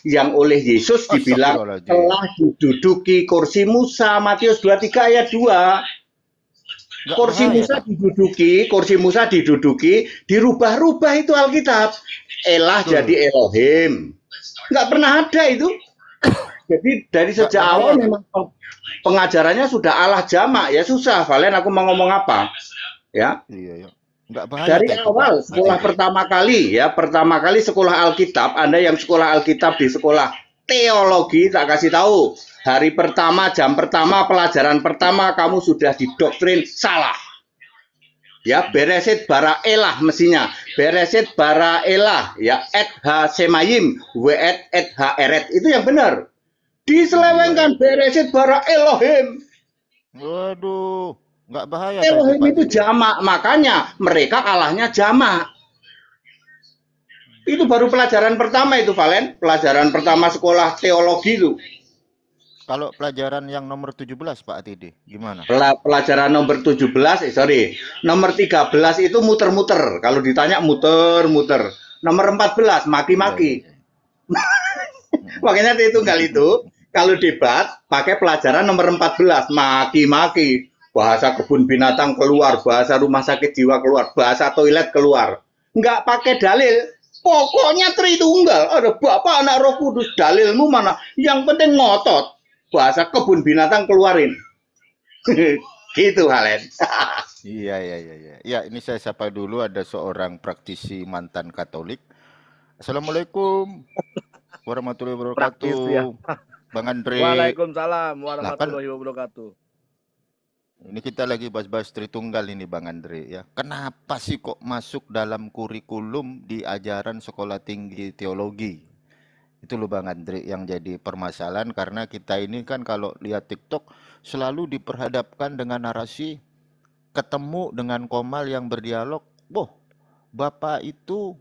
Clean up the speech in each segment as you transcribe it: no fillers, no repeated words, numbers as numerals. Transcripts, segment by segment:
yang oleh Yesus dibilang telah diduduki kursi Musa, Matius 23 ayat 2. Kursi Musa diduduki, dirubah-rubah itu Alkitab. Elah jadi Elohim. Nggak pernah ada itu. Jadi dari sejak awal memang pengajarannya sudah Allah jamak, ya susah. Valen, aku mau ngomong apa? Ya. Iya. Nggak bahaya, dari awal sekolah pertama kali sekolah Alkitab, Anda yang sekolah Alkitab di sekolah teologi, tak kasih tahu, hari pertama, jam pertama, pelajaran pertama kamu sudah didoktrin salah. Ya, beresit bara elah mestinya. Beresit bara elah, ya, et ha semayim, we et ha eret. Itu yang benar. Diselewengkan beresit bara Elohim. Waduh. Nggak bahaya. Elohim itu jamak, makanya mereka Allahnya jamak. Itu baru pelajaran pertama itu, Valen. Pelajaran pertama sekolah teologi itu. Kalau pelajaran yang nomor 17, Pak Atidi, gimana? Pelajaran nomor 17, nomor 13 itu muter-muter. Kalau ditanya muter-muter. Nomor 14, maki-maki. Makanya tunggal itu, kalau debat, pakai pelajaran nomor 14, maki-maki. Bahasa kebun binatang keluar, bahasa rumah sakit jiwa keluar, bahasa toilet keluar. Nggak pakai dalil. Pokoknya Tritunggal. Ada Bapak, Anak, Roh Kudus. Dalilmu mana? Yang penting ngotot. Bahasa kebun binatang keluarin. Gitu, Valen. Iya. Ya, ini saya sapa dulu, ada seorang praktisi mantan Katolik. Assalamualaikum warahmatullahi wabarakatuh. Ya. Bang Andre. Waalaikumsalam warahmatullahi wabarakatuh. Ini kita lagi bahas-bahas Tritunggal ini, Bang Andre, ya. Kenapa sih kok masuk dalam kurikulum di ajaran sekolah tinggi teologi? Itu loh Bang Andre yang jadi permasalahan, karena kita ini kan kalau lihat TikTok selalu diperhadapkan dengan narasi ketemu dengan Komal yang berdialog, Bapak itu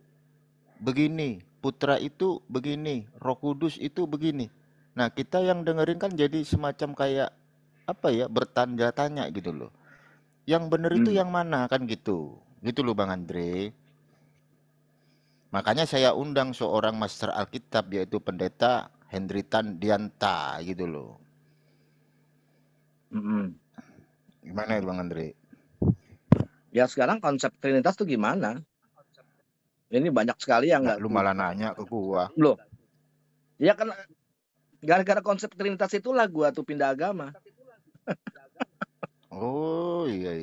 begini, Putra itu begini, Roh Kudus itu begini. Nah, kita yang dengerin kan jadi semacam kayak bertanya-tanya gitu loh. Yang benar itu yang mana kan gitu. Gitu loh Bang Andre. Makanya saya undang seorang master Alkitab, yaitu Pendeta Hendritan Dianta gitu loh. Gimana ya Bang Andre? Ya sekarang konsep Trinitas itu gimana? Ini banyak sekali yang nggak. Lu malah nanya ke gua. Loh. Ya kan gara-gara konsep Trinitas itulah gua tuh pindah agama. Oh iya.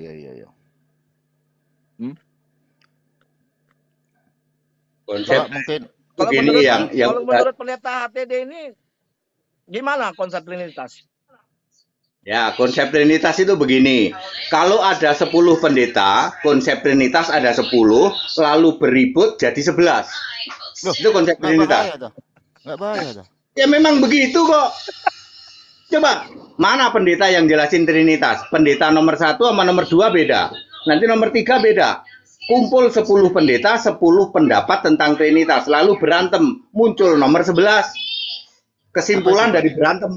Konsep mungkin kalau menurut pendeta HTD ini gimana konsep Trinitas? Ya, konsep Trinitas itu begini. Kalau ada 10 pendeta, konsep Trinitas ada 10, lalu beribut jadi 11. Itu konsep Trinitas. Nggak bahaya tuh. Ya memang begitu kok. Coba, mana pendeta yang jelasin Trinitas? Pendeta nomor 1 sama nomor 2 beda. Nanti nomor 3 beda. Kumpul 10 pendeta, 10 pendapat tentang Trinitas. Lalu berantem. Muncul nomor 11. Kesimpulan dari berantem.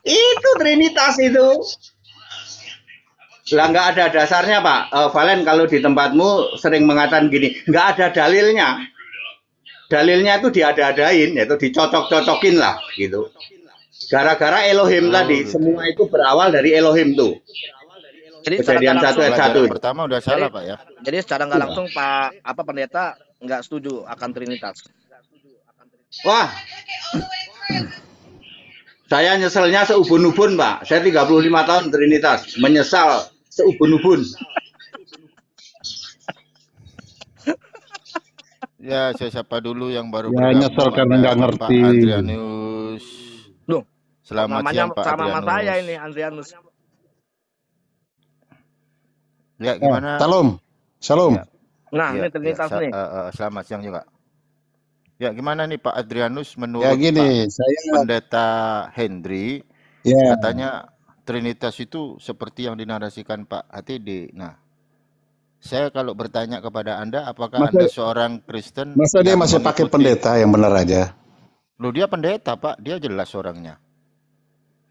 Itu Trinitas itu. Lah nggak ada dasarnya Pak. Valen, kalau di tempatmu sering mengatakan gini, nggak ada dalilnya. Dalilnya itu diada-adain, yaitu dicocok-cocokin lah gitu. Gara-gara Elohim tadi, semua itu berawal dari Elohim tuh. Jadi Kejadian 1 ayat 1. Pertama udah salah Pak ya. Jadi secara nggak langsung pendeta nggak setuju akan Trinitas. Wah, saya nyeselnya seubun-ubun Pak. Saya 35 tahun Trinitas, menyesal seubun-ubun. Ya, saya sapa dulu yang baru bergabung. Ya, nyesel karena nggak ngerti. Pak Adrianus. Loh, selamat siang Pak sama Adrianus. Sama saya ini, Adrianus. Ya, gimana? Shalom. Ya. Nah, ini Trinitas nih. Selamat siang juga. Ya, gimana nih Pak Adrianus menurut saya Pendeta Hendri, katanya Trinitas itu seperti yang dinarasikan Pak HTD. Nah, saya kalau bertanya kepada Anda, apakah Anda seorang Kristen? Masa dia masih pakai pendeta yang benar aja? Loh, dia pendeta Pak, dia jelas orangnya.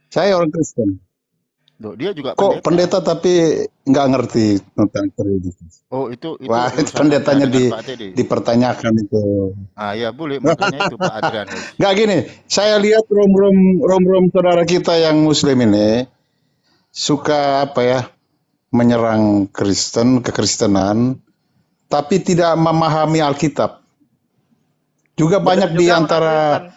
Saya orang Kristen. Loh, dia juga Kok pendeta. pendeta tapi nggak ngerti tentang Trinitas? Oh, itu Wah, urusan Anda pendetanya dengan Pak Teddy. dipertanyakan itu. Ah, ya boleh, makanya itu Pak Adrianus. Nggak gini, saya lihat rom-rom saudara kita yang Muslim ini suka apa ya, menyerang Kristen, kekristenan, tapi tidak memahami Alkitab. Juga banyak di antara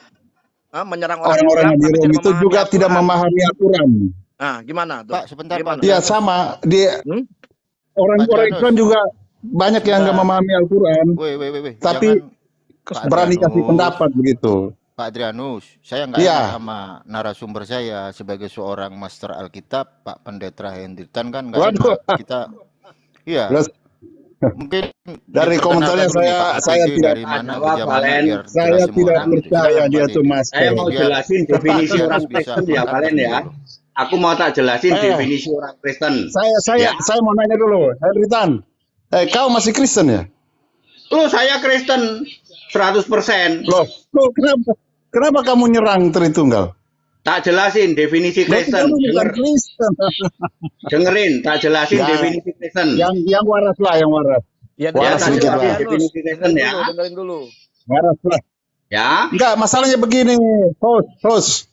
menyerang orang orang-orang Islam, yang di tapi Rom tidak itu memahami juga tidak Al-Quran. memahami aturan. Nah, gimana tuh? Pak, sebentar Pak Gimana? Ya Adrianus. sama, orang Adrianus. Islam juga banyak yang nggak Sebentar. memahami Al-Quran, Weh. tapi Jangan, Pak berani kasih Adrianus. pendapat begitu. Pak Adrianus, saya nggak Iya. enak sama narasumber saya sebagai seorang master Alkitab, Pak Pendeta Hendritan kan nggak Waduh. enak. Kita, iya. Terus Mungkin dari komentarnya diperkenalkan dulu nih, Pak saya ATD tidak dari mana ke jawab, mana Valen. biar saya jelas semua tidak orang gitu. percaya Silakan, dia Pak tuh Teddy. master. Saya mau Biar jelasin definisi Adrianus orang bisa Kristen ya, mengangkat Valen ya. dulu. Aku mau tak jelasin Eh. definisi orang Kristen. Saya mau nanya dulu, Hendritan, kau masih Kristen ya? Loh, saya Kristen 100%. Loh, kenapa kamu nyerang Tritunggal? Tak jelasin definisi Berarti Kristen. kamu bukan Kristen. Dengerin, tak jelasin Ya, definisi Kristen. yang waras lah, yang waras. Ya, Waras tak sedikit jelasin lah. definisi Kristen ya. dengerin dulu. Waras lah. Ya. Enggak, masalahnya begini, host.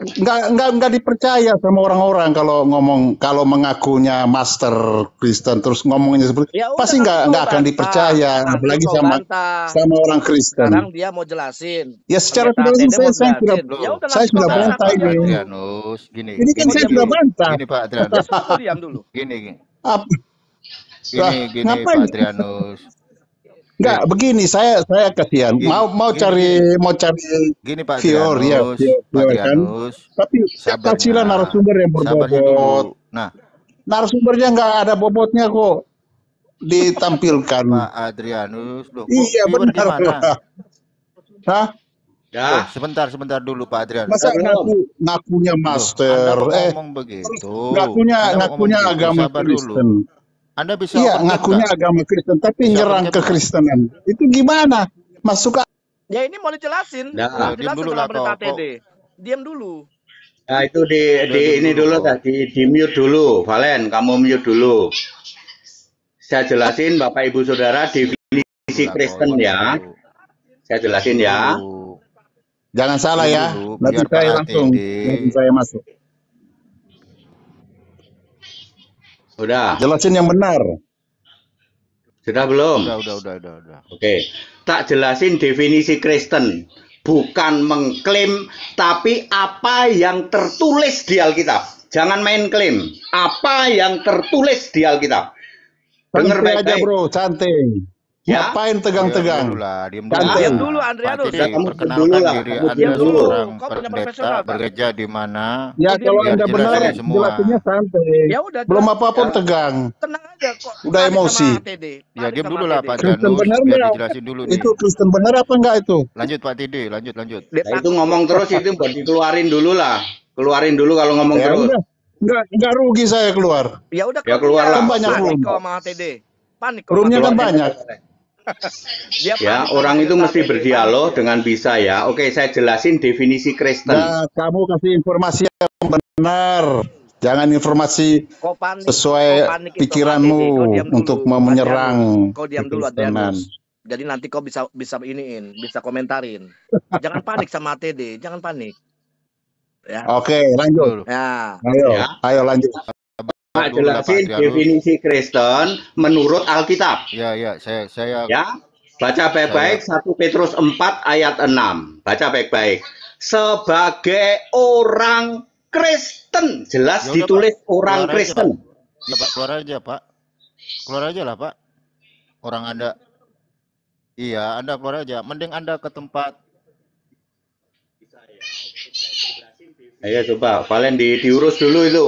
Enggak dipercaya sama orang-orang kalau mengakunya master Kristen terus ngomongnya seperti Ya udah, pasti enggak nanti akan kau dipercaya, bantah. apalagi Nanti kau sama bantah. orang Kristen. Sekarang dia mau jelasin. Ya secara Pendeta tidak ATD mau saya sudah jelasin. Ya udah, saya nanti sudah kau bantah bantah ini. dia dulu. Adrianus, gini. Ini kan saya sudah bantah. Gini Pak Ya Adrianus. sudah, kau diam dulu. Gini. Apa? Gini Ngapain? Pak Adrianus. Enggak, begini saya kasihan. Gini, Mau gini. cari Gini Pak viewer ya, Adrianus, Pak viewer kan. Adrianus. Tapi kasihlah narasumber yang Sabarnya berbobot. dulu. Nah, Narasumbernya nggak ada bobotnya kok ditampilkan. Pak Adrianus, loh, kok Iya viewer benar. gimana? Hah? Oh, Ya. sebentar dulu Pak Adrianus. Masa Belum. ngakunya Loh, master? Anda kok ngomong begitu. Ngakunya Anda kok ngomong begitu? agama Sabar Kristen. dulu. Anda bisa Iya, overcam ngakunya nggak? agama Kristen, tapi Bisa nyerang overcam nggak? kekristenan. Itu gimana? Masuk Ya ini mau dijelasin. Nah, Mau diam dijelasin dulu sama lah pendeta kau. ATD. Diam dulu. Nah, itu di ini dulu, dulu kok. tadi di mute dulu, Valen, kamu mute dulu. Saya jelasin Bapak Ibu Saudara definisi Kristen ya. Saya jelasin ya. Jangan salah ya. Dulu, Nanti biar saya Pak langsung ATD. nanti saya masuk. Udah, Jelasin yang benar. sudah belum? Udah. Oke, tak jelasin definisi Kristen. Bukan mengklaim, tapi apa yang tertulis di Alkitab. Jangan main klaim. Apa yang tertulis di Alkitab. Dengar Santai aja baik-baik. bro, santai. Ya. Ngapain tegang-tegang? Diam Diam dulu, Andrianus. Pak Udah, Teddy, kamu perkenalkan dulu lah, diri kamu Anda diam dulu. seorang Kau punya pendeta profesional, Pak. bergereja di mana? Ya Diam kalau dulu. Anda Biar benar, jelas semua. jelasinnya santai. Ya udah. Belum jelas. apa-apa Ya. tegang. Tenang aja kok. Udah Panik emosi. sama ATD. Ya Panik diam sama dulu lah ATD. Pak Kristen Adrianus, benar biar nggak? dijelasin dulu nih. Itu Kristen benar apa enggak itu? Lanjut Pak Teddy, lanjut. Dia Nah, itu takut. ngomong terus itu buat dikeluarin dulu lah. Keluarin dulu kalau ngomong Ya terus. udah, enggak rugi saya keluar. Ya udah Ya, kau keluar diam. lah. Kan banyak Panik room. kau sama ATD. Panik kau Roomnya sama kan ATD. banyak. Dia Ya, panik orang sama itu pendeta mesti ATD. berdialog Panik. dengan bisa ya. Oke, saya jelasin definisi Kristen. Ya, kamu kasih informasi yang benar. Jangan informasi Kau panik. sesuai Kau panik itu pikiranmu sama ATD. Kau diam dulu, untuk menyerang Adrianus. Kau diam dulu, kekristenan. Adrianus. Jadi nanti kau bisa iniin, bisa komentarin. Jangan panik sama ATD, jangan panik. Ya. Oke, lanjut. Dulu. Ya. Ayo, Ya. ayo lanjut. Pak Dulu lah, Pak jelasin Adrianus. definisi Kristen menurut Alkitab. Ya, saya Ya. Baca baik-baik 1 Petrus 4 ayat 6. Baca baik-baik. Sebagai orang Kristen, jelas Ya udah, ditulis Pak. orang Keluar aja, Kristen. Ya Pak, keluar aja Pak. Keluar aja lah Pak. Orang Anda, iya Anda keluar aja. Mending Anda ke tempat. Ayo coba, Valen diurus dulu itu.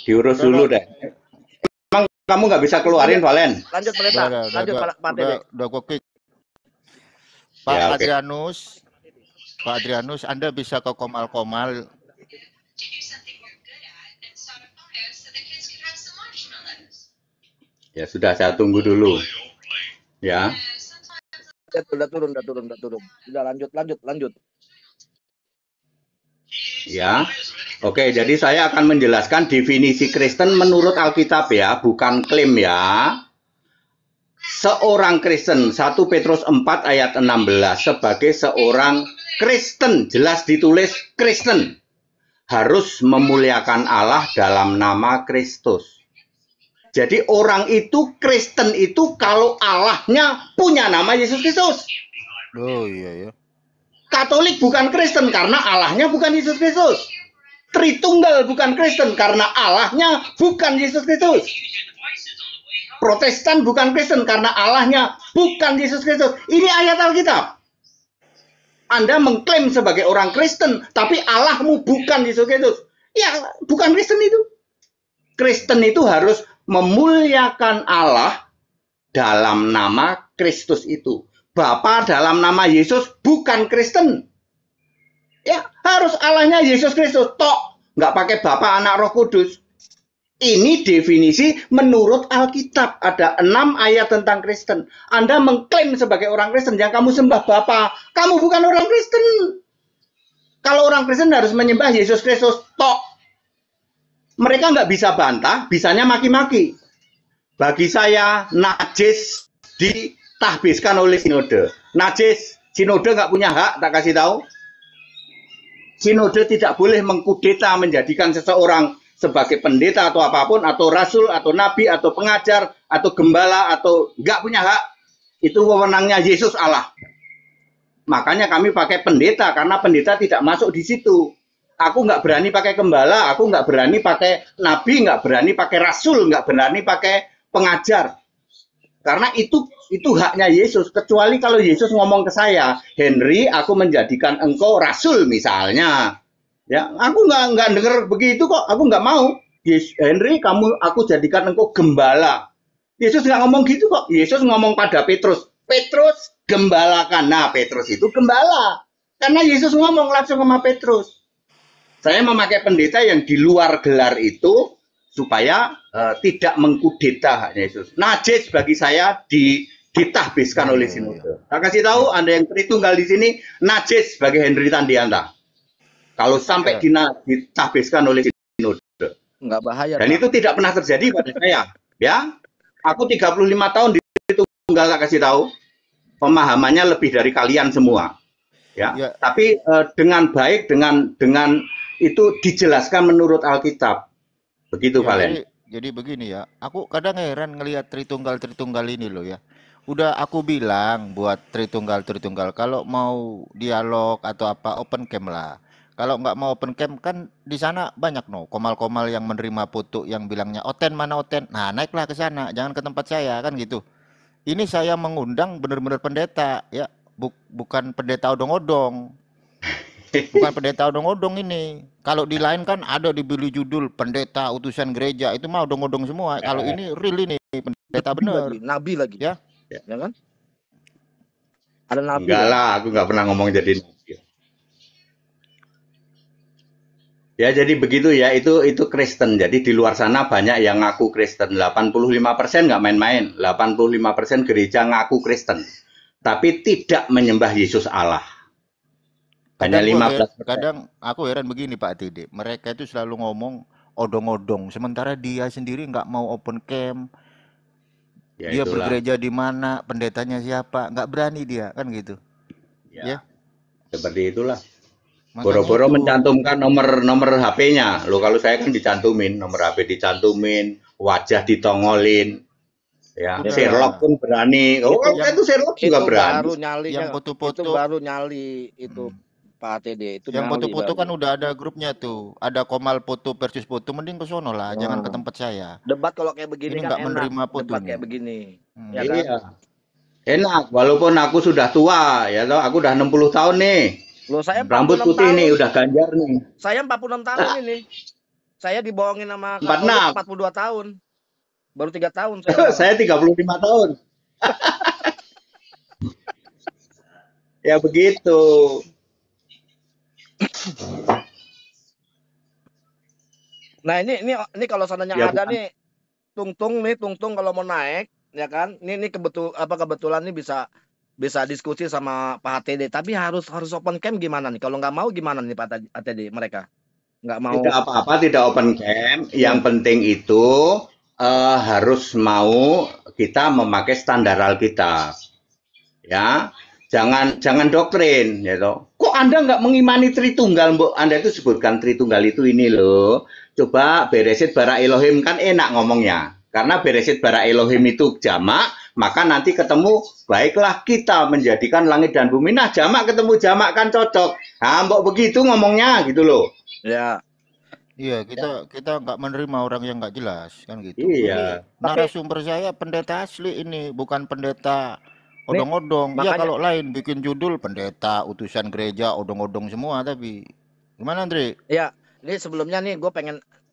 Diurus dulu deh. Emang kamu nggak bisa keluarin, Valen? Lanjut pendeta. Lanjut Pak ATD. Udah gue kick. Pak Ya, oke. Adrianus, Anda bisa ke Komal-Komal. Ya sudah, saya tunggu dulu. Ya. Udah turun. Udah lanjut. Ya. Oke, jadi saya akan menjelaskan definisi Kristen menurut Alkitab ya, bukan klaim ya. Seorang Kristen, 1 Petrus 4 ayat 16, sebagai seorang Kristen, jelas ditulis Kristen, harus memuliakan Allah dalam nama Kristus. Jadi orang itu Kristen itu kalau Allahnya punya nama Yesus Kristus. Oh iya ya. Katolik bukan Kristen karena Allahnya bukan Yesus Kristus. Tritunggal bukan Kristen karena Allahnya bukan Yesus Kristus. Protestan bukan Kristen karena Allahnya bukan Yesus Kristus. Ini ayat Alkitab. Anda mengklaim sebagai orang Kristen, tapi Allahmu bukan Yesus Kristus. Ya, bukan Kristen itu. Kristen itu harus memuliakan Allah dalam nama Kristus itu. Bapa dalam nama Yesus bukan Kristen. Ya, harus Allahnya Yesus Kristus. Tok, nggak pakai Bapa, Anak, Roh Kudus. Ini definisi menurut Alkitab. Ada 6 ayat tentang Kristen. Anda mengklaim sebagai orang Kristen, yang kamu sembah Bapa, kamu bukan orang Kristen. Kalau orang Kristen harus menyembah Yesus Kristus. Tok. Mereka nggak bisa bantah, bisanya maki-maki. Bagi saya, najis ditahbiskan oleh sinode. Najis, sinode nggak punya hak, tak kasih tahu. Sinode tidak boleh mengkudeta menjadikan seseorang sebagai pendeta atau apapun, atau rasul, atau nabi, atau pengajar, atau gembala, atau nggak punya hak. Itu wewenangnya Yesus Allah. Makanya kami pakai pendeta, karena pendeta tidak masuk di situ. Aku nggak berani pakai gembala, aku nggak berani pakai nabi, nggak berani pakai rasul, nggak berani pakai pengajar. Karena itu haknya Yesus. Kecuali kalau Yesus ngomong ke saya, Henry, aku menjadikan engkau rasul misalnya. Ya, aku nggak dengar begitu kok. Aku nggak mau. Henry, aku jadikan engkau gembala. Yesus nggak ngomong gitu kok. Yesus ngomong pada Petrus, Petrus gembalakan. Nah, Petrus itu gembala. Karena Yesus ngomong langsung sama Petrus. Saya memakai pendeta yang di luar gelar itu supaya tidak mengkudeta haknya Yesus. Najis bagi saya ditahbiskan oleh sinode. Saya kasih tahu Anda yang Tritunggal di sini, najis bagi Henry Tandianta. Kalau sampai ditahbiskan oleh sinode. Nggak bahaya. Dan itu tidak pernah terjadi pada saya. Ya, aku 35 tahun di Tritunggal, tak kasih tahu. Pemahamannya lebih dari kalian semua. Ya. Tapi dengan baik, dengan itu dijelaskan menurut Alkitab. Begitu, Valen. Jadi begini ya, aku kadang heran ngelihat Tritunggal ini loh ya. Udah aku bilang buat Tritunggal, kalau mau dialog atau apa open cam lah. Kalau nggak mau open cam kan di sana banyak komal-komal yang menerima foto yang bilangnya Oten mana Oten. Nah, naiklah ke sana, jangan ke tempat saya kan gitu. Ini saya mengundang benar-benar pendeta ya, bukan pendeta odong-odong. Bukan pendeta odong-odong ini. Kalau di lain kan ada dibeli judul pendeta utusan gereja, itu mah odong-odong semua. Kalau ini real ini pendeta benar. Nabi lagi. Ya. Ya kan? Ada nabi. Enggak lah, aku nggak pernah ngomong jadi nabi. Ya, jadi begitu ya, itu Kristen. Jadi di luar sana banyak yang ngaku Kristen. 85% nggak main-main. 85% gereja ngaku Kristen. Tapi tidak menyembah Yesus Allah. Kadang aku heran begini Pak Tede, mereka itu selalu ngomong odong-odong, sementara dia sendiri nggak mau open cam. Ya, dia itulah. Bergereja di mana, pendetanya siapa, nggak berani dia kan gitu. Ya. Seperti itulah. Boro-boro mencantumkan nomor HP-nya. Loh, kalau saya kan dicantumin, nomor HP dicantumin, wajah ditongolin. Ya, Sherlock pun berani. Oh, itu Sherlock juga berani. Baru nyalinya, itu baru nyali itu. Pak TD itu yang foto-foto kan udah ada grupnya tuh, ada Komal foto versus foto, mending ke sono lah, jangan ke tempat saya. Debat kalau kayak begini ini kan enak, menerima foto debat kayak begini. Ya kan? Iya. Enak, walaupun aku sudah tua ya toh, aku udah 60 tahun nih. Loh, saya rambut putih tahun. nih, udah ganjar nih. Saya 46 tahun ini. Saya dibohongin sama 42 tahun. Baru 3 tahun saya 35 tahun. Ya begitu. Nah, ini kalau seandainya ya, ada bukan. Nih Tungtung kalau mau naik ya kan. Ini kebetulan nih bisa bisa diskusi sama Pak HTD. Tapi harus open cam gimana nih? Kalau nggak mau gimana nih Pak HTD mereka? Nggak mau. Tidak apa-apa, tidak open camp. Yang Hmm. penting itu harus mau kita memakai standar Alkitab. Ya, jangan doktrin, ya toh. Kok Anda nggak mengimani Tritunggal, Mbok? Anda itu sebutkan Tritunggal itu ini loh. Coba beresit bara Elohim, kan enak ngomongnya. Karena beresit bara Elohim itu jamak, maka nanti ketemu baiklah kita menjadikan langit dan bumi. Nah, jamak ketemu jamak kan cocok. Nah, Mbok begitu ngomongnya gitu loh. Ya. Iya, kita nggak menerima orang yang nggak jelas kan gitu. Iya. Ini narasumber saya pendeta asli ini, bukan pendeta Nih, odong-odong. Ya makanya kalau lain bikin judul pendeta utusan gereja odong-odong semua, tapi gimana Andre? ya, ini sebelumnya nih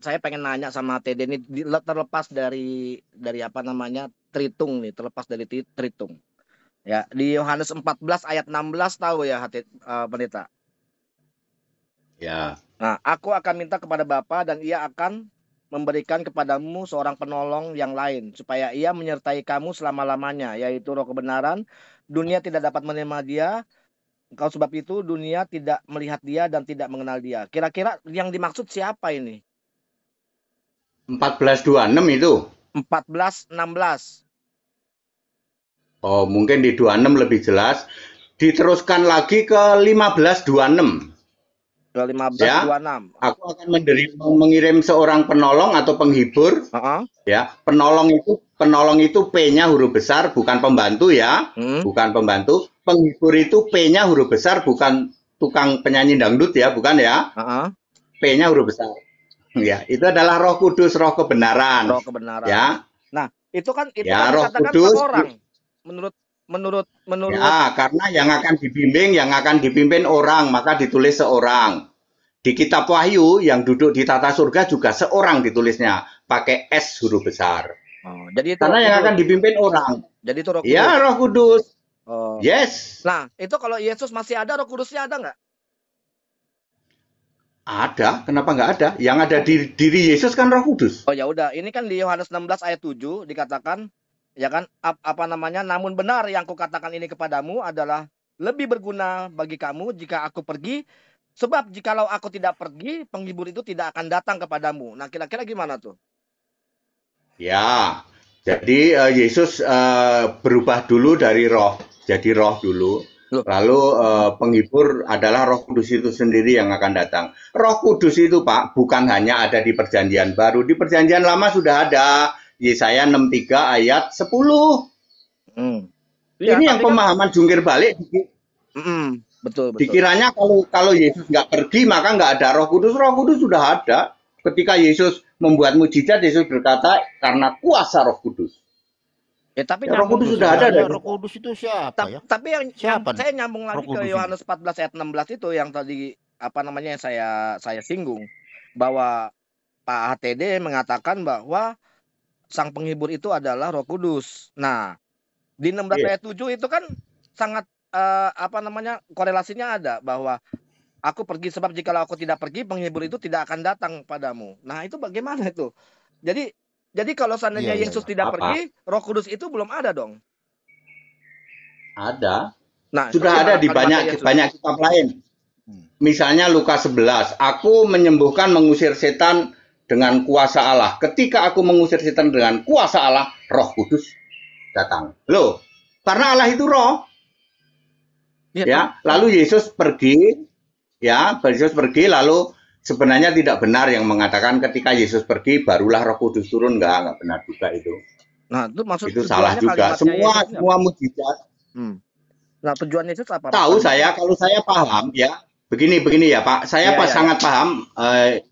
saya pengen nanya sama TD ini terlepas dari apa namanya Tritung nih, terlepas dari Tritung. Ya, di Yohanes 14 ayat 16 tahu ya pendeta. Ya. Nah, aku akan minta kepada Bapa dan ia akan memberikan kepadamu seorang penolong yang lain supaya ia menyertai kamu selama-lamanya, yaitu Roh kebenaran. Dunia tidak dapat menerima dia, kalau sebab itu dunia tidak melihat dia dan tidak mengenal dia. Kira-kira yang dimaksud siapa ini? 1426 itu. 14:16. Oh, mungkin di 26 lebih jelas. Diteruskan lagi ke 1526. Ke Ya, 15:26. aku akan mengirim seorang penolong atau penghibur. Ya, penolong itu P-nya huruf besar, bukan pembantu ya, bukan pembantu. Penghibur itu P-nya huruf besar, bukan tukang penyanyi dangdut ya, bukan ya. P-nya huruf besar. Ya, itu adalah Roh Kudus, Roh kebenaran. Roh kebenaran. Ya. Nah, itu kan ya, kan Roh dikatakan Kudus orang. Menurut ya, karena yang akan dipimpin orang, maka ditulis seorang. Di kitab Wahyu yang duduk di tata surga juga seorang ditulisnya, pakai S huruf besar. Oh, jadi itu karena yang akan dipimpin orang. Jadi itu Roh Kudus. Ya, Roh Kudus. Oh. Yes. Nah, itu kalau Yesus masih ada, Roh Kudusnya ada nggak? Ada, kenapa nggak ada? Yang ada di diri Yesus kan Roh Kudus. Oh ya udah, ini kan di Yohanes 16 ayat 7 dikatakan, ya kan, apa namanya? Namun benar yang kukatakan ini kepadamu adalah lebih berguna bagi kamu jika aku pergi, sebab jikalau aku tidak pergi, penghibur itu tidak akan datang kepadamu. Nah, kira-kira gimana tuh? Ya, jadi Yesus berubah dulu dari roh, jadi roh dulu. Lalu penghibur adalah Roh Kudus itu sendiri yang akan datang. Roh Kudus itu Pak bukan hanya ada di Perjanjian Baru, di Perjanjian Lama sudah ada. Yesaya 63 ayat 10. Ya, ini yang pemahaman jungkir balik. Betul. Dikiranya kalau Yesus nggak pergi maka nggak ada Roh Kudus. Roh Kudus sudah ada. Ketika Yesus membuat mujizat, Yesus berkata karena kuasa Roh Kudus. Ya, tapi Roh Kudus sudah ada. Roh Kudus itu siapa ya? Tapi saya nyambung lagi ke Yohanes 14 ayat 16 itu yang tadi apa namanya yang saya singgung, bahwa Pak HTD mengatakan bahwa sang penghibur itu adalah Roh Kudus. Nah, di 16 ayat 7 itu kan sangat apa namanya korelasinya ada bahwa aku pergi sebab jikalau aku tidak pergi penghibur itu tidak akan datang padamu. Nah, itu bagaimana itu? Jadi kalau seandainya Yesus tidak pergi, Roh Kudus itu belum ada dong. Ada. Nah, sudah ada di banyak kitab lain. Misalnya Lukas 11, aku menyembuhkan mengusir setan dengan kuasa Allah. Ketika aku mengusir setan dengan kuasa Allah, Roh Kudus datang. Loh, karena Allah itu roh. Ya, lalu Yesus pergi, lalu sebenarnya tidak benar yang mengatakan ketika Yesus pergi barulah Roh Kudus turun, enggak benar juga itu. Nah, itu maksud itu salah juga. Semua mujizat. Nah, tujuan Yesus apa? Tahu saya, kalau saya paham ya, begini ya Pak, saya sangat paham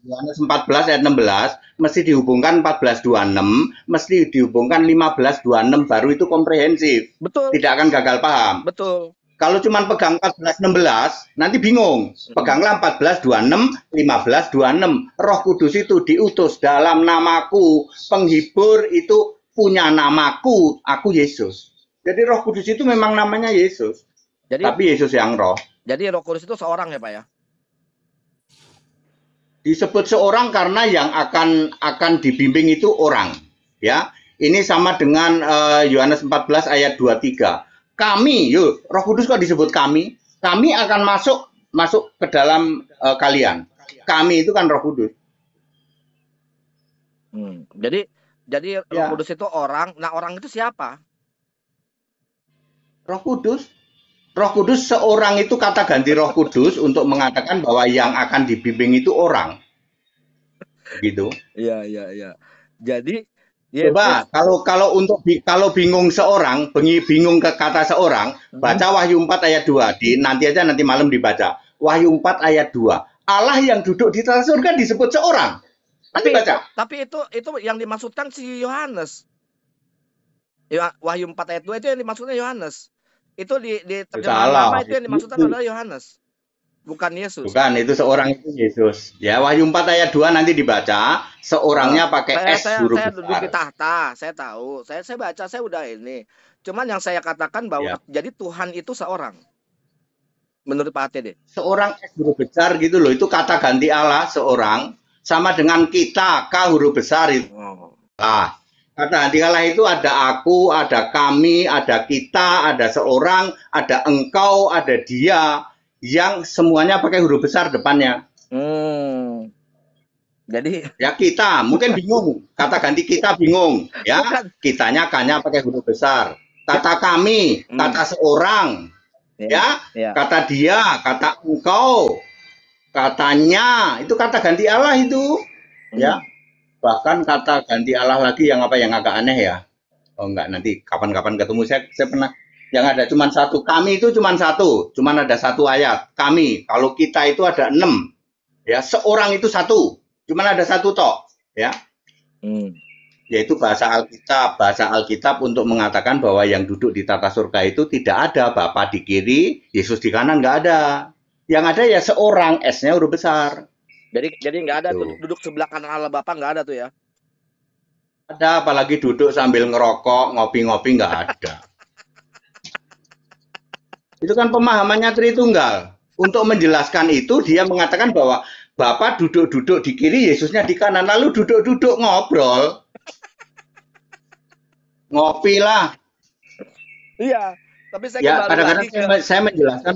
Yohanes 14 ayat 16 mesti dihubungkan 14:26, mesti dihubungkan 15:26 baru itu komprehensif. Betul. Tidak akan gagal paham. Betul. Kalau cuma pegang 14:16 nanti bingung. Peganglah 14:26, 15:26. Roh Kudus itu diutus dalam namaku. Penghibur itu punya namaku, aku Yesus. Jadi Roh Kudus itu memang namanya Yesus. Tapi Yesus yang roh. Jadi Roh Kudus itu seorang ya Pak ya? Disebut seorang karena yang akan dibimbing itu orang. Ya, ini sama dengan Yohanes 14 ayat 23. kami, yuk, Roh Kudus kok disebut kami? Kami akan masuk ke dalam kalian. Kami itu kan Roh Kudus. Jadi Roh Kudus itu orang. Nah, orang itu siapa? Roh Kudus. Roh Kudus, seorang itu kata ganti Roh Kudus untuk mengatakan bahwa yang akan dibimbing itu orang. Gitu. Iya. Jadi coba kalau bingung seorang, bingung ke kata seorang, baca Wahyu 4 ayat 2. Nanti malam dibaca. Wahyu 4 ayat 2. Allah yang duduk di atas surga disebut seorang. Nanti baca. Tapi itu yang dimaksudkan si Yohanes. Wahyu 4 ayat 2 itu yang dimaksudnya Yohanes. Itu di terjemahan lama itu yang dimaksudkan adalah Yohanes. Bukan Yesus. Bukan, itu seorang itu Yesus. Ya, Wahyu 4 ayat 2 nanti dibaca. Seorangnya pakai S huruf besar. Saya duduk di tahta, saya tahu. Saya baca, saya udah ini. Cuman yang saya katakan bahwa jadi Tuhan itu seorang. Menurut Pak HTD. Seorang S huruf besar gitu loh. Itu kata ganti Allah, seorang. Sama dengan kita, K huruf besar itu. Nah, kata ganti Allah itu ada aku, ada kami, ada kita, ada seorang, ada engkau, ada dia. Yang semuanya pakai huruf besar depannya. Jadi ya kita mungkin bingung, kata ganti kita bingung, ya. Kitanya kanya pakai huruf besar. Kata kami, kata seorang, ya. Kata dia, kata engkau, katanya, itu kata ganti Allah itu, ya. Bahkan kata ganti Allah lagi yang apa yang agak aneh ya. Oh enggak, nanti kapan-kapan ketemu saya pernah. Yang ada cuma satu, kami itu cuma satu, cuma ada satu ayat, kami. Kalau kita itu ada 6, ya. Seorang itu satu, cuma ada satu tok, ya. Yaitu bahasa Alkitab untuk mengatakan bahwa yang duduk di tata surga itu tidak ada Bapa di kiri, Yesus di kanan, nggak ada. Yang ada ya seorang, S-nya huruf besar. Jadi nggak ada tuh duduk sebelah kanan Allah Bapa, nggak ada tuh ya? Ada, apalagi duduk sambil ngerokok, ngopi-ngopi, nggak ada. Itu kan pemahamannya Tritunggal. Untuk menjelaskan itu, dia mengatakan bahwa Bapa duduk-duduk di kiri, Yesusnya di kanan. Lalu duduk-duduk ngobrol. Ngopi lah. Iya, tapi saya kadang-kadang saya menjelaskan.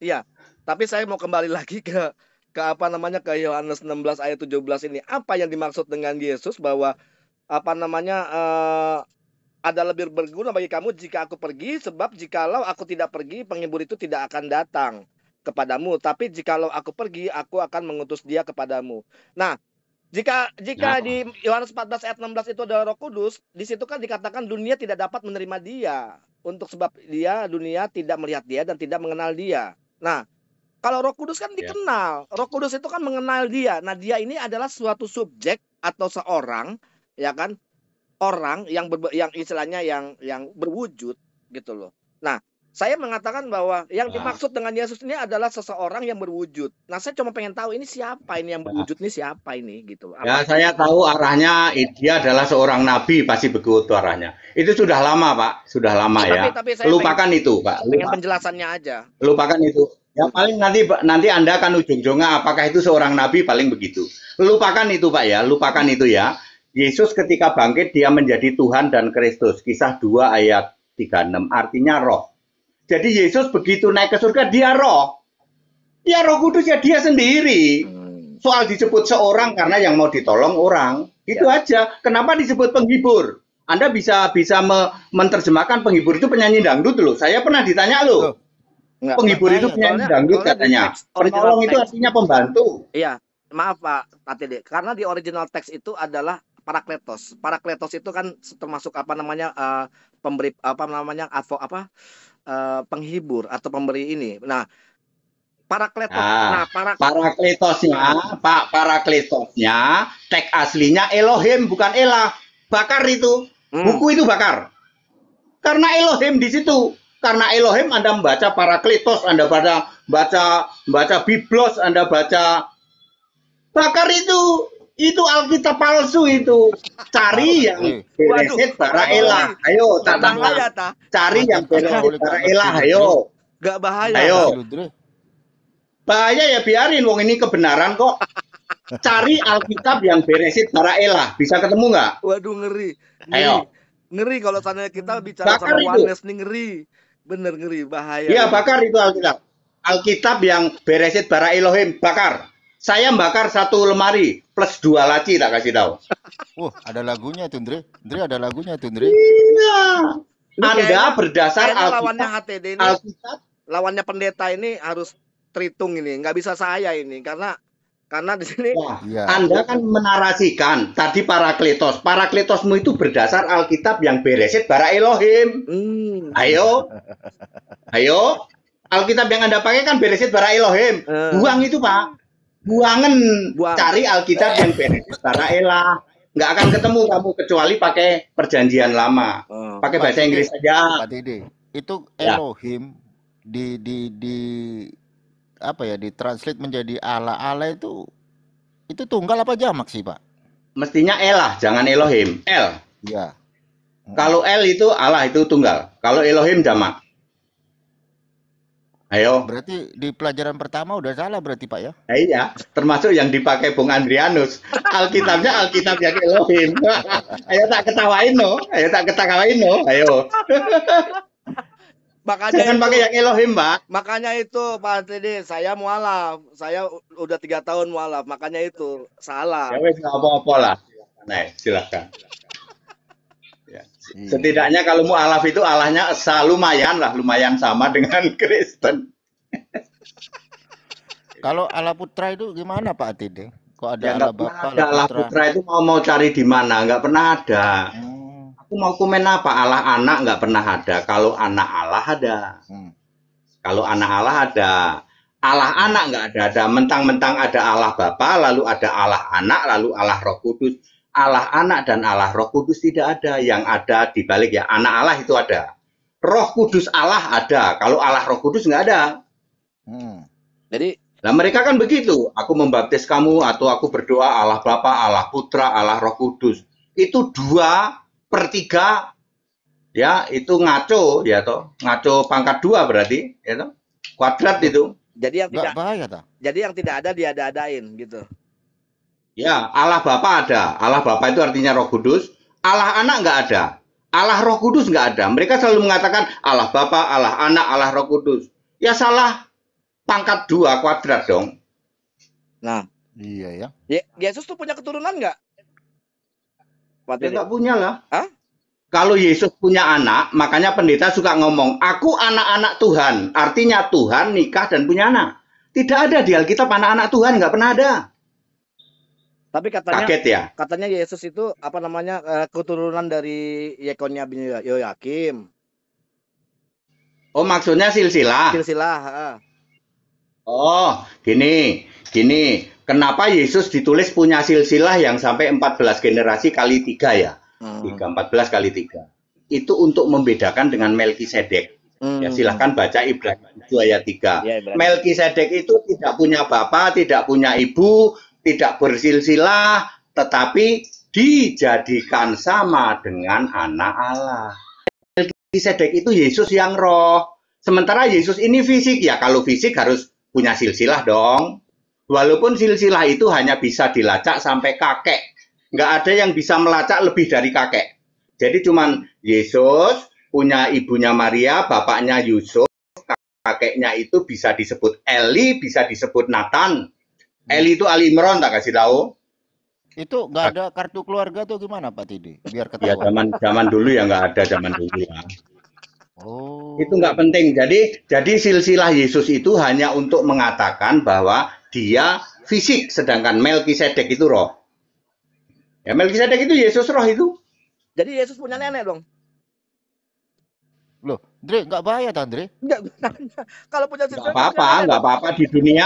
Iya, tapi saya mau kembali lagi ke apa namanya, ke Yohanes 16 ayat 17 ini. Apa yang dimaksud dengan Yesus bahwa apa namanya ada lebih berguna bagi kamu jika aku pergi, sebab jikalau aku tidak pergi, penghibur itu tidak akan datang kepadamu. Tapi jikalau aku pergi, aku akan mengutus dia kepadamu. Nah, jika di Yohanes 14 ayat 16 itu adalah Roh Kudus, di situ kan dikatakan dunia tidak dapat menerima dia. Untuk sebab dunia tidak melihat dia dan tidak mengenal dia. Nah, kalau Roh Kudus kan dikenal. Roh Kudus itu kan mengenal dia. Nah, dia ini adalah suatu subjek atau seorang, ya kan? Orang yang istilahnya yang berwujud gitu loh. Nah, saya mengatakan bahwa yang dimaksud dengan Yesus ini adalah seseorang yang berwujud. Nah, saya cuma pengen tahu ini siapa ini yang berwujud ini siapa ini gitu. Ya, saya tahu arahnya dia adalah seorang nabi, pasti begitu arahnya. Itu sudah lama, Pak. Sudah lama ya. Tapi saya lupakan itu, Pak. Pengen penjelasannya aja. Lupakan itu. Ya paling nanti Anda akan ujung-ujungnya apakah itu seorang nabi, paling begitu. Lupakan itu, Pak ya. Lupakan itu ya. Yesus ketika bangkit dia menjadi Tuhan dan Kristus. Kisah 2 ayat 36 artinya roh. Jadi Yesus begitu naik ke surga dia roh. Ya Roh Kudus ya dia sendiri. Soal disebut seorang karena yang mau ditolong orang. Itu aja. Kenapa disebut penghibur? Anda bisa menerjemahkan penghibur itu penyanyi dangdut loh. Saya pernah ditanya loh. Penghibur itu penyanyi dangdut katanya. Penolong itu artinya pembantu. Iya. Maaf Pak TD. Karena di original teks itu adalah Parakletos. Parakletos itu kan termasuk apa namanya pemberi apa namanya penghibur atau pemberi ini. Nah, Parakletos. Parakletosnya teks aslinya Elohim bukan Elah. Bakar itu. Buku itu bakar. Karena Elohim di situ. Karena Elohim Anda membaca Parakletos, Anda baca Biblos, Anda baca bakar itu Alkitab palsu itu. Cari yang beresit bara Elah. Ayo, cari yang beresit bara Elah. Ayo. Gak bahaya. Ayo. Bahaya ya biarin. Wong ini kebenaran kok. Cari Alkitab yang beresit bara Elah. Bisa ketemu nggak? Waduh ngeri. Ayo. Ngeri kalau sana kita bicara sama Wanes nih ngeri. Bener ngeri, bahaya Iya, ini. bakar itu Alkitab. Alkitab yang Beresit bara Elohim, bakar. Saya bakar satu lemari plus 2 laci, tak kasih tahu. Wah, ada lagunya tuh, Ndre. Ndre ada lagunya tuh, Ndre. Iya. Ini Anda kayaknya, berdasar kayaknya lawannya Alkitab, HTD ini, Alkitab. lawannya pendeta ini harus Tritung ini, nggak bisa saya ini karena di sini Wah, Iya. Anda kan menarasikan tadi Parakletos. Parakletosmu itu berdasar Alkitab yang Beresit bara Elohim. Ayo. Ayo. Alkitab yang Anda pakai kan Beresit bara Elohim. Buang itu, Pak. Buangen. Buang. Cari Alkitab yang Beresit bara Elah. Nggak akan ketemu kamu kecuali pakai perjanjian lama. Pakai bahasa Inggris saja. Pak Dede, itu Ya. Elohim di apa ya, ditranslate menjadi Allah itu tunggal apa jamak sih, Pak? Mestinya Elah, jangan Elohim. El. Iya. Kalau El itu Allah, itu tunggal. Kalau Elohim jamak. Ayo. Berarti di pelajaran pertama udah salah berarti, Pak ya? Iya, termasuk yang dipakai Bung Andrianus. Alkitabnya Alkitab yang Elohim. Ayo tak ketawain no. Ayo tak ketawain no. Ayo. makanya Jangan itu, pakai yang Elohim, Pak. makanya itu Pak TD, saya mualaf, saya udah 3 tahun mualaf, makanya itu salah. Ya wes nggak apa-apa lah. Nah, silakan. Ya. Setidaknya kalau mu'alaf itu Allahnya esa, lumayan lah, lumayan sama dengan Kristen. Kalau Allah Putra itu gimana, Pak Dede? Kok ada Ya Allah nggak pernah Bapa, ada Allah Allah Putra? Putra itu mau cari di mana? Nggak pernah ada. Aku mau komen apa? Allah anak nggak pernah ada. Kalau anak Allah ada. Kalau anak Allah ada. Allah anak nggak ada. Mentang-mentang ada Allah Bapa, lalu ada Allah anak, lalu Allah Roh Kudus. Allah anak dan Allah Roh Kudus tidak ada. Yang ada di balik ya anak Allah itu ada. Roh Kudus Allah ada. Kalau Allah Roh Kudus nggak ada. Jadi, Nah mereka kan begitu. Aku membaptis kamu atau aku berdoa Allah Bapa, Allah Putra, Allah Roh Kudus. Itu 2/3 ya itu ngaco ya toh. Ngaco pangkat 2 berarti ya toh. Kuadrat itu. jadi yang Nggak tidak, bahaya tak? jadi yang tidak ada diada-adain gitu. Ya, Allah Bapa ada. Allah Bapa itu artinya Roh Kudus. Allah Anak nggak ada. Allah Roh Kudus nggak ada. Mereka selalu mengatakan Allah Bapa, Allah Anak, Allah Roh Kudus. Ya salah pangkat 2 kuadrat dong. Nah, Iya ya. Yesus tuh punya keturunan nggak? Pak Ya TD? nggak punya lah. Hah? Kalau Yesus punya anak, makanya pendeta suka ngomong, aku anak-anak Tuhan. Artinya Tuhan nikah dan punya anak. Tidak ada di Alkitab anak-anak Tuhan, nggak pernah ada. Tapi katanya, Kaget ya? katanya Yesus itu apa namanya, keturunan dari Yekonia bin Yoyakim. Oh, maksudnya silsilah. Silsilah. Oh, gini. Kenapa Yesus ditulis punya silsilah yang sampai 14 generasi kali 3 ya? 14 kali 3. Itu untuk membedakan dengan Melkisedek. Ya, silahkan baca Ibrani 7 ayat 3. Ya, Ibrani. Melkisedek itu tidak punya bapak, tidak punya ibu, tidak bersilsilah, tetapi dijadikan sama dengan anak Allah. Melkisedek itu Yesus yang roh. Sementara Yesus ini fisik, ya kalau fisik harus punya silsilah dong. Walaupun silsilah itu hanya bisa dilacak sampai kakek. Nggak ada yang bisa melacak lebih dari kakek. Jadi cuman Yesus punya ibunya Maria, bapaknya Yusuf, kakeknya itu bisa disebut Eli, bisa disebut Nathan. Eli itu Ali Imran, tak kasih tahu. Itu nggak ada kartu keluarga tuh gimana, Pak Dede? Biar Ya ketahuan. zaman dulu ya nggak ada zaman dulu ya. Oh. Itu nggak penting. Jadi silsilah Yesus itu hanya untuk mengatakan bahwa dia fisik, sedangkan Melkisedek itu roh. Ya Melkisedek itu Yesus roh itu. Jadi Yesus punya nenek dong? Loh, Dre, nggak bahaya tak, Dre? Enggak, kalau punya Nggak silsilah apa-apa, punya nenek nggak dong. apa-apa di dunia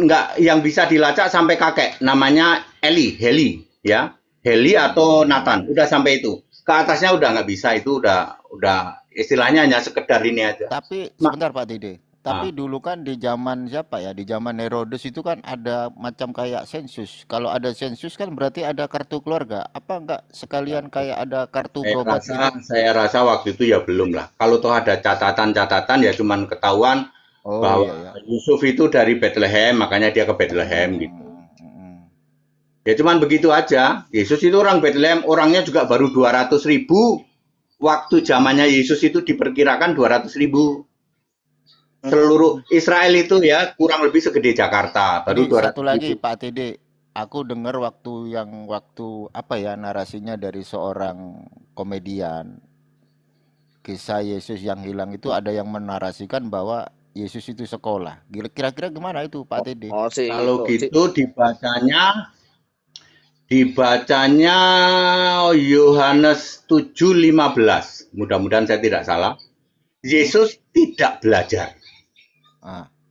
nggak yang bisa dilacak sampai kakek. Namanya Heli, ya. Heli atau Nathan, udah sampai itu. Ke atasnya udah nggak bisa, itu udah istilahnya hanya sekedar ini aja. Tapi sebentar Pak Dede. Tapi dulu kan di zaman siapa ya? Di zaman Herodes itu kan ada macam kayak sensus. Kalau ada sensus kan berarti ada kartu keluarga. Apa enggak sekalian kayak ada kartu berobat hidup? Saya rasa waktu itu ya belum lah. Kalau toh ada catatan-catatan ya cuman ketahuan bahwa Yusuf itu dari Bethlehem, makanya dia ke Bethlehem gitu. Ya cuman begitu aja. Yesus itu orang Bethlehem, orangnya juga baru 200.000. waktu zamannya Yesus itu diperkirakan 200.000. Seluruh Israel itu ya kurang lebih segede Jakarta, baru Ini satu 200.000. lagi Pak TD, aku dengar waktu apa ya narasinya dari seorang komedian, kisah Yesus yang hilang itu ada yang menarasikan bahwa Yesus itu sekolah. Kira-kira gimana itu Pak TD? Oh sih Kalau itu. gitu dibacanya Yohanes 7:15. Mudah-mudahan saya tidak salah. Yesus tidak belajar.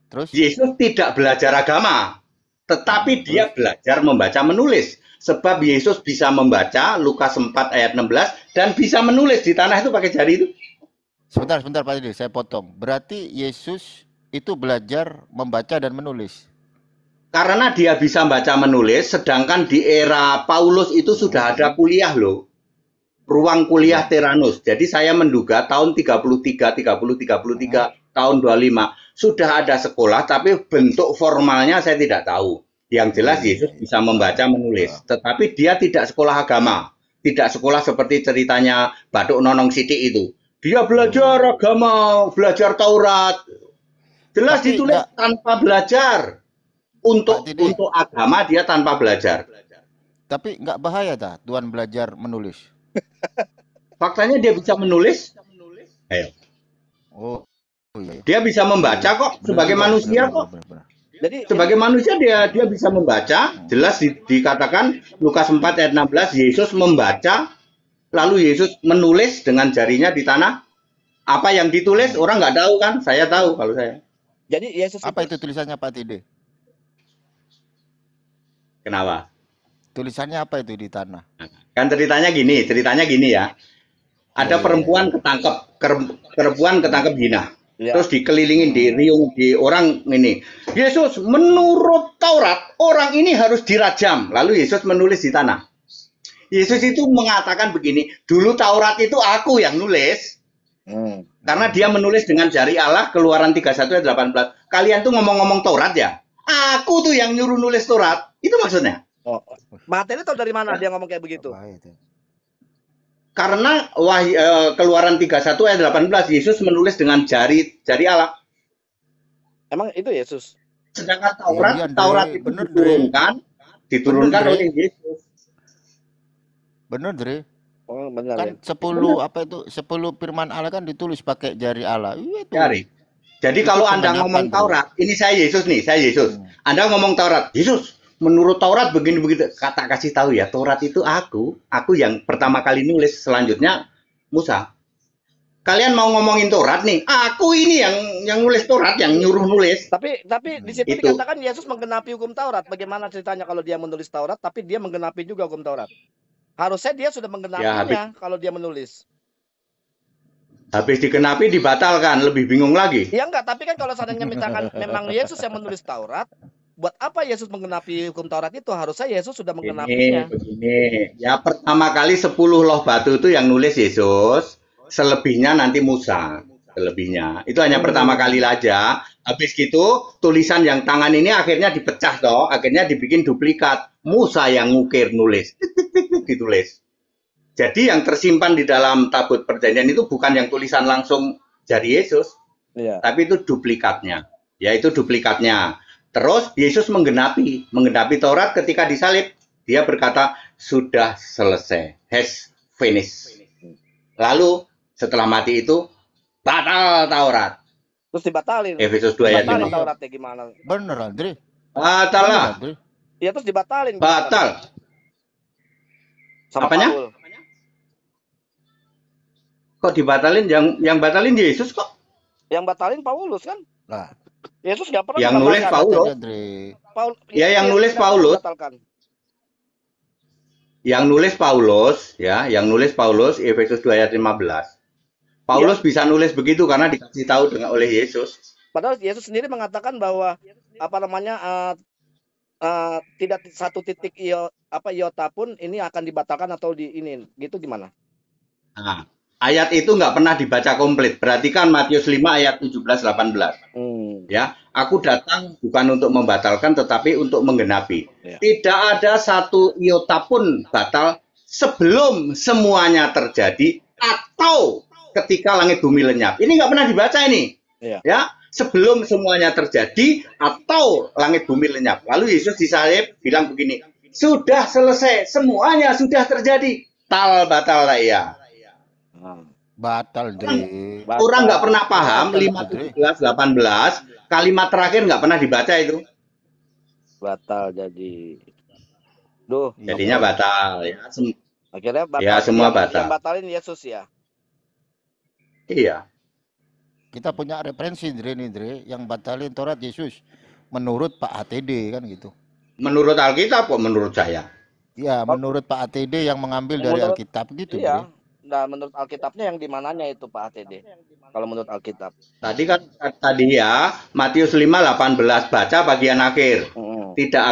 Terus? Yesus tidak belajar agama, tetapi dia belajar membaca menulis. Sebab Yesus bisa membaca Lukas 4 ayat 16 dan bisa menulis di tanah itu pakai jari itu. Sebentar Pak TD, saya potong. Berarti Yesus itu belajar membaca dan menulis. Karena dia bisa baca menulis, sedangkan di era Paulus itu sudah ada kuliah loh. Ruang kuliah Teranus. Jadi saya menduga tahun 33, tahun 25 sudah ada sekolah, tapi bentuk formalnya saya tidak tahu. Yang jelas Yesus bisa membaca menulis, tetapi dia tidak sekolah agama, tidak sekolah seperti ceritanya Bathuk Nonong Sidik itu. Dia belajar agama, belajar Taurat. Jelas Tapi ditulis tanpa belajar. Untuk agama dia tanpa belajar. Tapi nggak bahaya Tuhan belajar menulis? Faktanya dia bisa menulis. Ayo. Oh iya. Dia bisa membaca kok sebagai manusia kok. Jadi sebagai manusia dia bisa membaca. Jelas dikatakan Lukas 4 ayat 16 Yesus membaca, lalu Yesus menulis dengan jarinya di tanah. Apa yang ditulis orang nggak tahu kan? Saya tahu kalau saya. Jadi Yesus apa itu tulisannya Pak Tide? Kenapa? Tulisannya apa itu di tanah? Kan ceritanya gini ya. Ada perempuan ketangkep zina. Terus dikelilingin, diriung di orang ini. Yesus menurut Taurat orang ini harus dirajam. Lalu Yesus menulis di tanah. Yesus itu mengatakan begini, dulu Taurat itu aku yang nulis. Karena dia menulis dengan jari Allah, Keluaran 31 ayat 18. Kalian tuh ngomong-ngomong Taurat ya? Aku tuh yang nyuruh nulis Taurat. Itu maksudnya. Materi tahu dari mana dia ngomong kayak begitu? Karena Keluaran 31 ayat 18 Yesus menulis dengan jari Allah. Emang itu Yesus? Sedangkan Taurat itu diturunkan oleh Yesus. Bener, Dre. Oh, benar kan ya. 10 firman Allah kan ditulis pakai jari Allah. Itu. Jari. Jadi itu kalau Anda ngomong Taurat, ini saya Yesus nih, saya Yesus. Anda ngomong Taurat, Yesus, menurut Taurat begini begitu. Kata kasih tahu ya, Taurat itu aku yang pertama kali nulis, selanjutnya Musa. Kalian mau ngomongin Taurat nih, aku ini yang nulis Taurat, yang nyuruh nulis. Tapi di situ dikatakan Yesus menggenapi hukum Taurat. Bagaimana ceritanya kalau dia menulis Taurat, tapi dia menggenapi juga hukum Taurat? Harusnya dia sudah menggenapinya kalau dia menulis. Habis digenapi dibatalkan, lebih bingung lagi. Ya enggak, tapi kan kalau seandainya misalkan memang Yesus yang menulis Taurat, buat apa Yesus menggenapi hukum Taurat itu? Harusnya Yesus sudah menggenapinya. Begini. Ya pertama kali 10 loh batu itu yang nulis Yesus, selebihnya nanti Musa. Selebihnya. Itu hanya pertama kali aja. Habis gitu tulisan yang tangan ini akhirnya dipecah toh, akhirnya dibikin duplikat. Musa yang ngukir nulis. Ditulis. Jadi yang tersimpan di dalam tabut perjanjian itu bukan yang tulisan langsung jari Yesus. Tapi itu duplikatnya. Ya itu duplikatnya. Terus Yesus menggenapi Taurat ketika disalib. Dia berkata, sudah selesai. Has finished. Lalu setelah mati itu, batal Taurat. Terus dibatalin. Efesus 2 ayat 5. Tauratnya gimana? Bener, Andre. Batal lah. Ya terus dibatalin. Batal. Sama apanya? Paul. Kok dibatalin? Yang batalin Yesus kok. Yang batalin Paulus kan? Lah. Yesus nggak pernah. Yang nulis Paulus. Yang nulis Paulus. Yang nulis Paulus, ya, yang nulis Paulus Efesus 2 ayat 15. Paulus bisa nulis begitu karena dikasih tahu oleh Yesus. Padahal Yesus sendiri mengatakan bahwa tidak satu titik iota pun ini akan dibatalkan atau gitu gimana? Nah, ayat itu nggak pernah dibaca komplit. Perhatikan Matius 5 ayat 17-18. Ya, aku datang bukan untuk membatalkan tetapi untuk menggenapi. Tidak ada satu iota pun batal sebelum semuanya terjadi. atau ketika langit bumi lenyap. Ini nggak pernah dibaca ini. Iya. Ya, sebelum semuanya terjadi atau langit bumi lenyap. Lalu Yesus disalib bilang begini, sudah selesai, semuanya sudah terjadi. Tal batal lah ya. Batal, Dre. Orang nggak pernah paham Batal, 5, 17, 18 kalimat terakhir nggak pernah dibaca itu. Batal jadi. Duh, Jadinya batal ya. akhirnya batal. Ya, semua batal. Yang batalin Yesus ya. Iya. Kita punya referensi, Dre, nih, Dre, yang batalin Taurat Yesus menurut Pak ATD kan gitu. Menurut Alkitab kok menurut saya. Ya, menurut Pak ATD yang mengambil dari Menurut- Alkitab gitu, Iya. Dre. Nah, menurut Alkitabnya yang di mananya itu Pak ATD? Kalau menurut Alkitab. Tadi kan ya Matius 5:18 baca bagian akhir. Tidak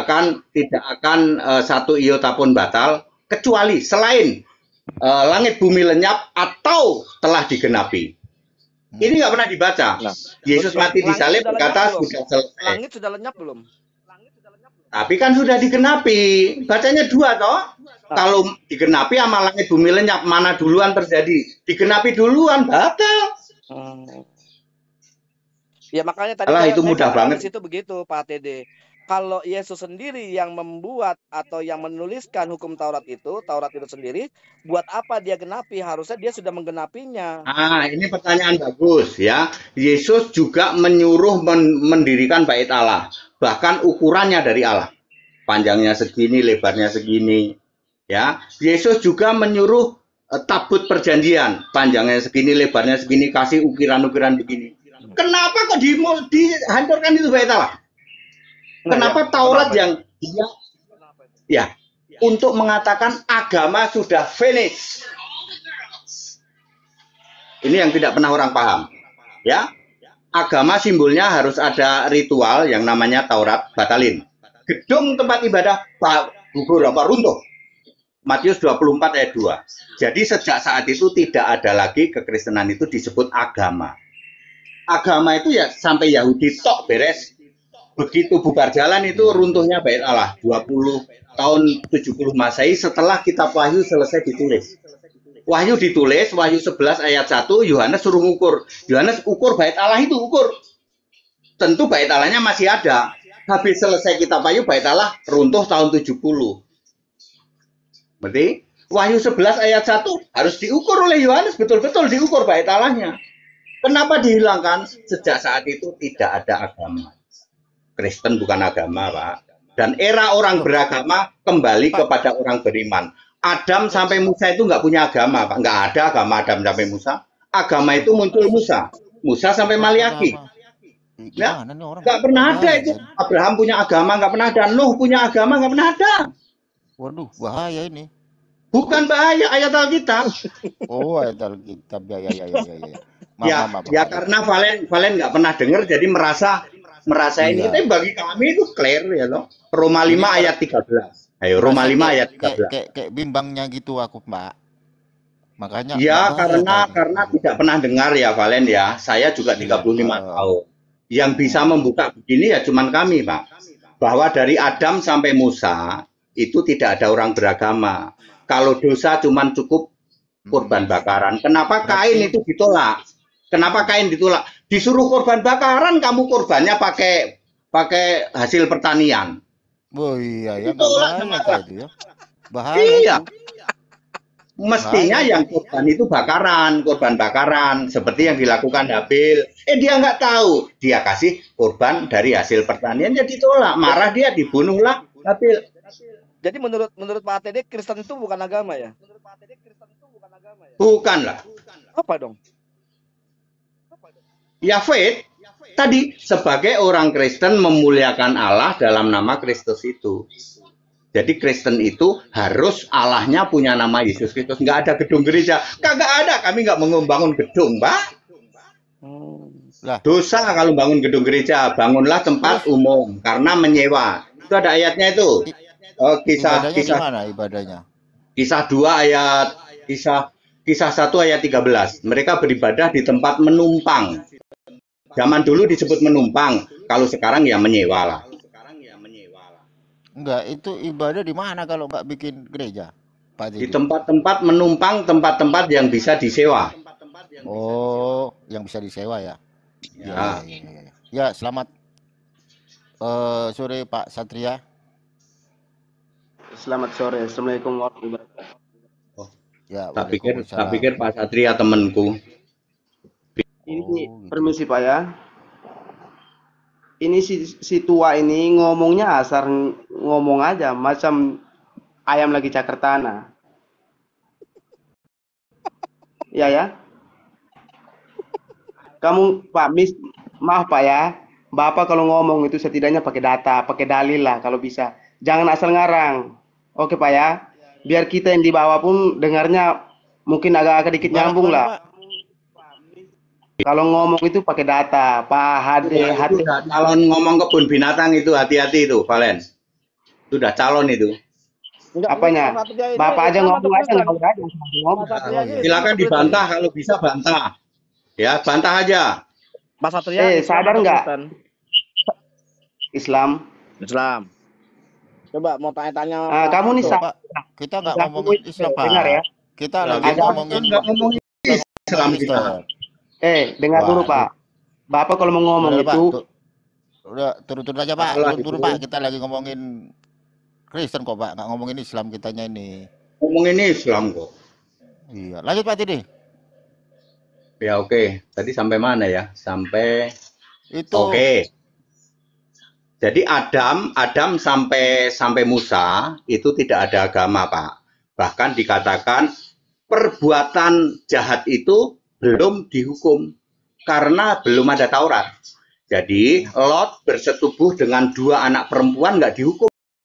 akan satu iota pun batal kecuali selain langit bumi lenyap atau telah digenapi. Ini nggak pernah dibaca. Nah, Yesus mati di langit salib sudah berkata lenyap belum? sudah selesai. Langit sudah lenyap belum? Tapi kan sudah digenapi. Bacanya dua toh. Kalau digenapi sama langit bumi lenyap, mana duluan terjadi? Digenapi duluan batal. Ya makanya tadi Alah, itu saya mudah katakan banget. di situ begitu Pak ATD. Kalau Yesus sendiri yang membuat atau yang menuliskan hukum Taurat itu sendiri, buat apa dia genapi? Harusnya dia sudah menggenapinya. Ini pertanyaan bagus ya. Yesus juga menyuruh mendirikan bait Allah, bahkan ukurannya dari Allah. Panjangnya segini, lebarnya segini. Ya, Yesus juga menyuruh tabut perjanjian, panjangnya segini, lebarnya segini, kasih ukiran-ukiran begini. Kenapa kok dihancurkan itu bait Allah? Kenapa Taurat yang dia ya untuk mengatakan agama sudah finish? Ini yang tidak pernah orang paham. Ya, agama simbolnya harus ada ritual yang namanya Taurat batalin. Gedung tempat ibadah gugur apa runtuh. Matius 24 ayat 2. Jadi sejak saat itu tidak ada lagi kekristenan itu disebut agama. Agama itu ya sampai Yahudi tok beres. Begitu bubar jalan itu runtuhnya bait Allah 20 tahun 70 Masehi setelah kitab Wahyu selesai ditulis. Wahyu ditulis, Wahyu 11 ayat 1, Yohanes suruh ngukur. Yohanes ukur bait Allah itu, ukur. Tentu bait Allahnya masih ada. Habis selesai kitab Wahyu, bait Allah runtuh tahun 70. Berarti Wahyu 11 ayat 1 harus diukur oleh Yohanes, betul-betul diukur bait Allahnya. Kenapa dihilangkan? Sejak saat itu tidak ada agama. Kristen bukan agama, Pak. Dan era orang beragama kembali kepada orang beriman. Adam sampai Musa itu nggak punya agama, Pak. Nggak ada agama Adam sampai Musa. Agama itu muncul Musa. Musa sampai Maliaki. Ya, nggak pernah ada itu. Abraham punya agama, nggak pernah ada. Nuh punya agama, nggak pernah ada. Waduh, bahaya ini. Bukan bahaya, ayat Alkitab. Oh, ayat Alkitab. Ya. Ya, karena Valen nggak pernah dengar, jadi merasa ini. Tapi bagi kami itu clear ya loh. Roma 5 ayat 13. Ayo Roma 5 ayat 13. Kayak bimbangnya gitu aku, Mbak. Makanya ya karena tidak pernah dengar ya Valen ya. Saya juga 35 tahun. Yang bisa membuka begini ya cuman kami, Pak. Bahwa dari Adam sampai Musa itu tidak ada orang beragama. Kalau dosa cuman cukup korban bakaran. Kenapa Kain itu ditolak? Kenapa Kain ditolak? Disuruh korban bakaran, kamu korbannya pakai hasil pertanian. Oh iya ya, bahaya. Iya. Mestinya yang korban itu korban bakaran, seperti yang dilakukan Habil. Dia nggak tahu, dia kasih korban dari hasil pertanian, dia ditolak, marah dia, dibunuhlah Habil. Jadi menurut Pak ATD Kristen itu bukan agama ya? Bukan lah. Apa dong? Ya faith. Tadi sebagai orang Kristen memuliakan Allah dalam nama Kristus itu. Jadi Kristen itu harus Allahnya punya nama Yesus Kristus. Nggak ada gedung gereja. Kagak ada. Kami nggak membangun gedung, Pak. Dosa kalau bangun gedung gereja. Bangunlah tempat umum karena menyewa. Itu ada ayatnya itu. Kisah gimana ibadahnya? Kisah 2 ayat kisah 1 ayat 13. Mereka beribadah di tempat menumpang. Zaman dulu disebut menumpang, kalau sekarang ya menyewa lah. Enggak, itu ibadah di mana kalau nggak bikin gereja? Pak Di Didi? tempat-tempat menumpang, tempat-tempat yang bisa disewa. Oh, yang bisa disewa ya? Ya. Ya. Ya, selamat sore Pak Satria. Selamat sore. Assalamualaikum warahmatullahi wabarakatuh. Ya, Tak waalaikumsalam. pikir Pak Satria temanku. Ini Oh, gitu. permisi Pak ya. Ini si tua ini ngomongnya asal ngomong aja, macam ayam lagi cakar tanah. Ya. Kamu Pak maaf Pak ya. Bapak kalau ngomong itu setidaknya pakai data, pakai dalil lah kalau bisa. Jangan asal ngarang. Oke Pak ya. Biar kita yang di bawah pun dengarnya mungkin agak dikit nyambung lah. Pak? Kalau ngomong itu pakai data, Pak HD. Itu udah calon ngomong kebun binatang itu, hati-hati itu, Valen. Itu udah calon itu. Apanya? Bapak aja ngomong aja, nggak boleh aja ngomong. Silakan dibantah kalau bisa bantah. Ya, bantah aja. Mas Satria, sadar nggak? Islam. Coba mau tanya-tanya. Kamu nih Pak, kita nggak ngomongin Islam, Pak. Dengar ya. Kita Nah, lagi kita ngomongin nggak ngomongin Islam kita. Dengar dulu Pak. Bapak kalau mau ngomong Udah, itu, Pak. Udah turun aja Pak. Turun Pak. Kita lagi ngomongin Kristen kok Pak. Nggak ngomongin Islam kitanya ini. Ngomongin Islam kok. Iya. Lanjut Pak Didi. Ya oke. Tadi sampai mana ya? Sampai Itu. Oke. Jadi Adam sampai Musa itu tidak ada agama, Pak. Bahkan dikatakan perbuatan jahat itu belum dihukum karena belum ada Taurat. Jadi Lot bersetubuh dengan 2 anak perempuan nggak dihukum.